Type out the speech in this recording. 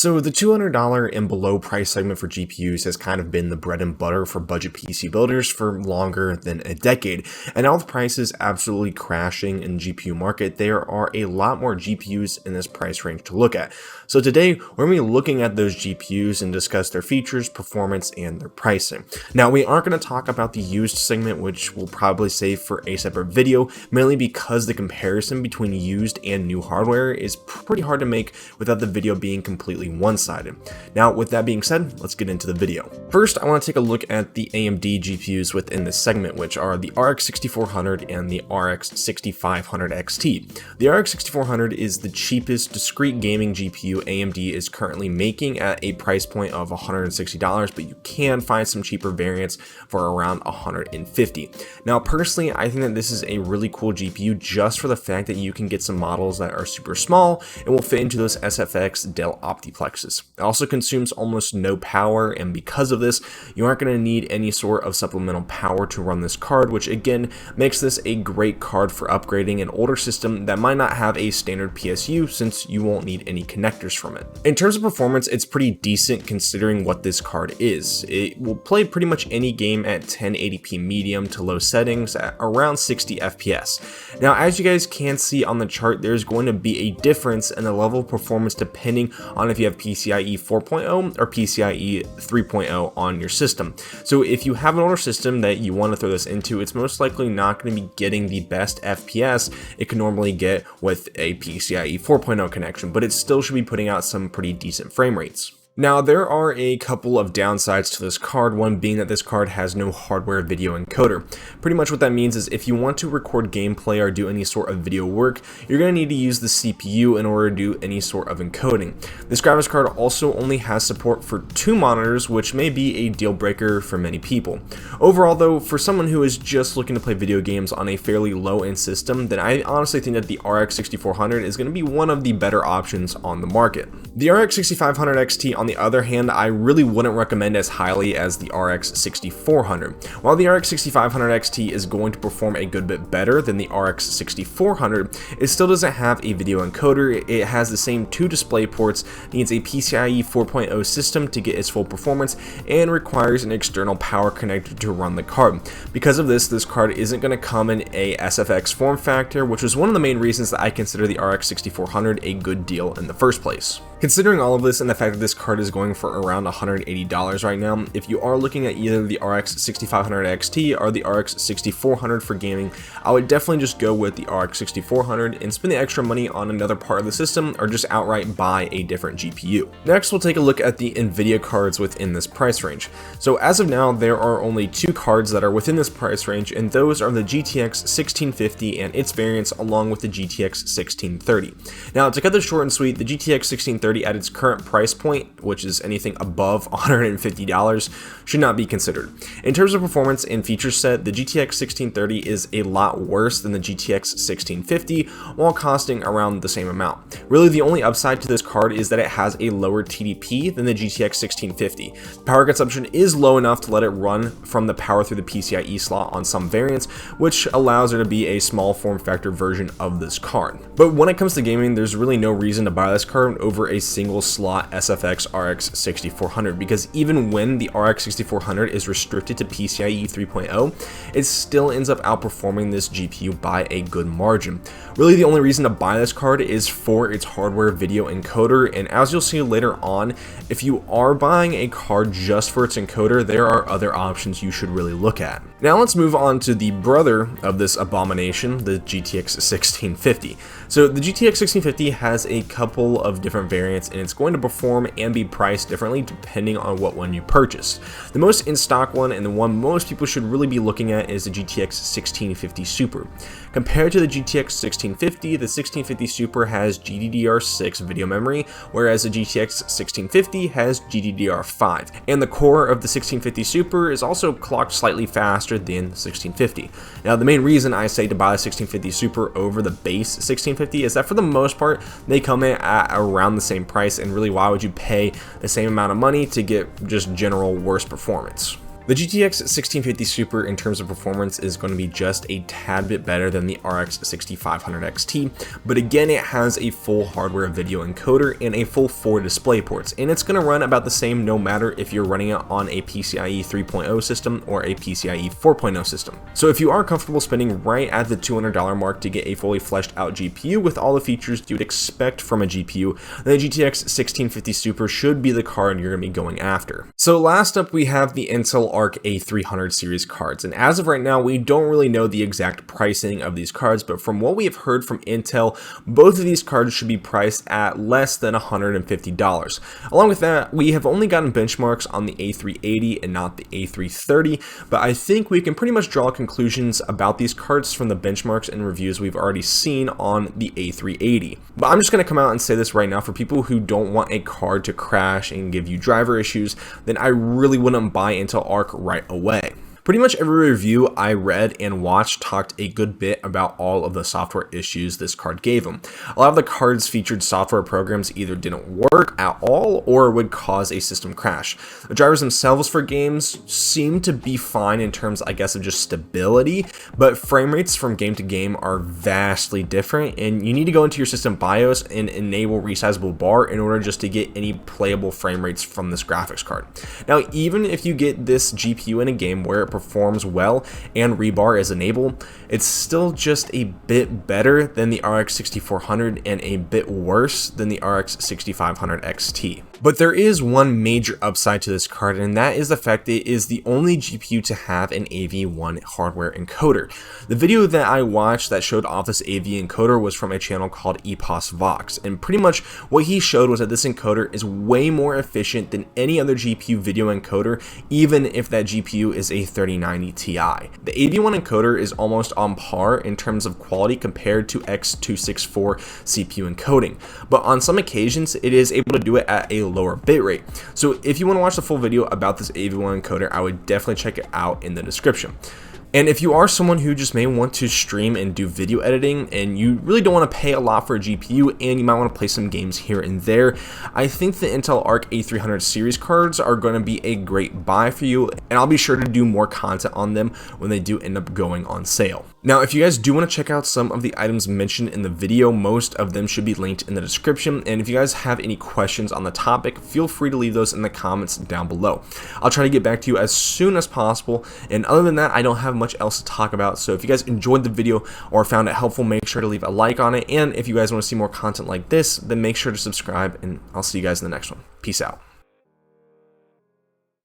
So the $200 and below price segment for GPUs has kind of been the bread and butter for budget PC builders for longer than a decade. And now with prices absolutely crashing in the GPU market, there are a lot more GPUs in this price range to look at. So today we're going to be looking at those GPUs and discuss their features, performance, and their pricing. Now we aren't going to talk about the used segment, which we'll probably save for a separate video, mainly because the comparison between used and new hardware is pretty hard to make without the video being completely one-sided. Now with that being said, let's get into the video. First, I want to take a look at the AMD GPUs within this segment, which are the RX 6400 and the RX 6500 XT. The RX 6400 is the cheapest discrete gaming GPU AMD is currently making at a price point of $160, but you can find some cheaper variants for around $150. Now personally, I think that this is a really cool GPU just for the fact that you can get some models that are super small and will fit into those SFX Dell Optiplexes. It also consumes almost no power, and because of this, you aren't going to need any sort of supplemental power to run this card, which again makes this a great card for upgrading an older system that might not have a standard PSU, since you won't need any connectors from it. In terms of performance, it's pretty decent considering what this card is. It will play pretty much any game at 1080p medium to low settings at around 60 FPS. Now as you guys can see on the chart, there's going to be a difference in the level of performance depending on if you have PCIe 4.0 or PCIe 3.0 on your system. So if you have an older system that you want to throw this into, it's most likely not going to be getting the best FPS it can normally get with a PCIe 4.0 connection, but it still should be putting out some pretty decent frame rates. Now there are a couple of downsides to this card, one being that this card has no hardware video encoder. Pretty much what that means is if you want to record gameplay or do any sort of video work, you're going to need to use the CPU in order to do any sort of encoding. This graphics card also only has support for 2 monitors, which may be a deal breaker for many people. Overall though, for someone who is just looking to play video games on a fairly low-end system, then I honestly think that the RX 6400 is going to be one of the better options on the market. The RX 6500 XT, on the other hand, I really wouldn't recommend as highly as the RX 6400. While the RX 6500 XT is going to perform a good bit better than the RX 6400, it still doesn't have a video encoder. It has the same 2 display ports, needs a PCIe 4.0 system to get its full performance, and requires an external power connector to run the card. Because of this, this card isn't going to come in a SFX form factor, which was one of the main reasons that I consider the RX 6400 a good deal in the first place. Considering all of this and the fact that this card is going for around $180 right now, if you are looking at either the RX 6500 XT or the RX 6400 for gaming, I would definitely just go with the RX 6400 and spend the extra money on another part of the system, or just outright buy a different GPU. Next, we'll take a look at the Nvidia cards within this price range. So as of now, there are only 2 cards that are within this price range, and those are the GTX 1650 and its variants, along with the GTX 1630. Now to cut this short and sweet, the GTX 1630 at its current price point, which is anything above $150, should not be considered. In terms of performance and feature set, the GTX 1630 is a lot worse than the GTX 1650 while costing around the same amount. Really the only upside to this card is that it has a lower TDP than the GTX 1650. Power consumption is low enough to let it run from the power through the PCIe slot on some variants, which allows there to be a small form factor version of this card. But when it comes to gaming, there's really no reason to buy this card over a single slot SFX RX 6400, because even when the RX 6400 is restricted to PCIe 3.0, it still ends up outperforming this GPU by a good margin. Really the only reason to buy this card is for its hardware video encoder, and as you'll see later on, if you are buying a card just for its encoder, there are other options you should really look at. Now let's move on to the brother of this abomination, the GTX 1650. So the GTX 1650 has a couple of different variants, and it's going to perform and be priced differently depending on what one you purchase. The most in stock one, and the one most people should really be looking at, is the GTX 1650 Super. Compared to the GTX 1650, the 1650 Super has GDDR6 video memory, whereas the GTX 1650 has GDDR5. And the core of the 1650 Super is also clocked slightly faster than the 1650. Now the main reason I say to buy the 1650 Super over the base 1650 is that for the most part, they come in at around the same price, and really why would you pay the same amount of money to get just general worse performance? The GTX 1650 Super in terms of performance is going to be just a tad bit better than the RX 6500 XT, but again it has a full hardware video encoder and a full 4 display ports, and it's going to run about the same no matter if you're running it on a PCIe 3.0 system or a PCIe 4.0 system. So if you are comfortable spending right at the $200 mark to get a fully fleshed out GPU with all the features you'd expect from a GPU, then the GTX 1650 Super should be the card you're going to be going after. So last up we have the Intel Arc A300 series cards, and as of right now we don't really know the exact pricing of these cards, but from what we have heard from Intel, both of these cards should be priced at less than $150. Along with that, we have only gotten benchmarks on the A380 and not the A330, but I think we can pretty much draw conclusions about these cards from the benchmarks and reviews we've already seen on the A380. But I'm just going to come out and say this right now: for people who don't want a card to crash and give you driver issues, then I really wouldn't buy Intel Arc right away. Pretty much every review I read and watched talked a good bit about all of the software issues this card gave them. A lot of the cards featured software programs either didn't work at all or would cause a system crash. The drivers themselves for games seem to be fine in terms, I guess, of just stability, but frame rates from game to game are vastly different, and you need to go into your system BIOS and enable resizable bar in order just to get any playable frame rates from this graphics card. Now, even if you get this GPU in a game where it performs well and rebar is enabled, it's still just a bit better than the RX 6400 and a bit worse than the RX 6500 XT. But there is one major upside to this card, and that is the fact that it is the only GPU to have an AV1 hardware encoder. The video that I watched that showed off this AV encoder was from a channel called Epos Vox, and pretty much what he showed was that this encoder is way more efficient than any other GPU video encoder, even if that GPU is a 3090 Ti. The AV1 encoder is almost on par in terms of quality compared to X264 CPU encoding, but on some occasions it is able to do it at a lower bitrate. So if you want to watch the full video about this AV1 encoder, I would definitely check it out in the description. And if you are someone who just may want to stream and do video editing and you really don't want to pay a lot for a GPU and you might want to play some games here and there, I think the Intel Arc A300 series cards are going to be a great buy for you, and I'll be sure to do more content on them when they do end up going on sale. Now, if you guys do want to check out some of the items mentioned in the video, most of them should be linked in the description, and if you guys have any questions on the topic, feel free to leave those in the comments down below. I'll try to get back to you as soon as possible, and other than that, I don't have much else to talk about. So if you guys enjoyed the video or found it helpful, make sure to leave a like on it, and if you guys want to see more content like this, then make sure to subscribe, and I'll see you guys in the next one. Peace out.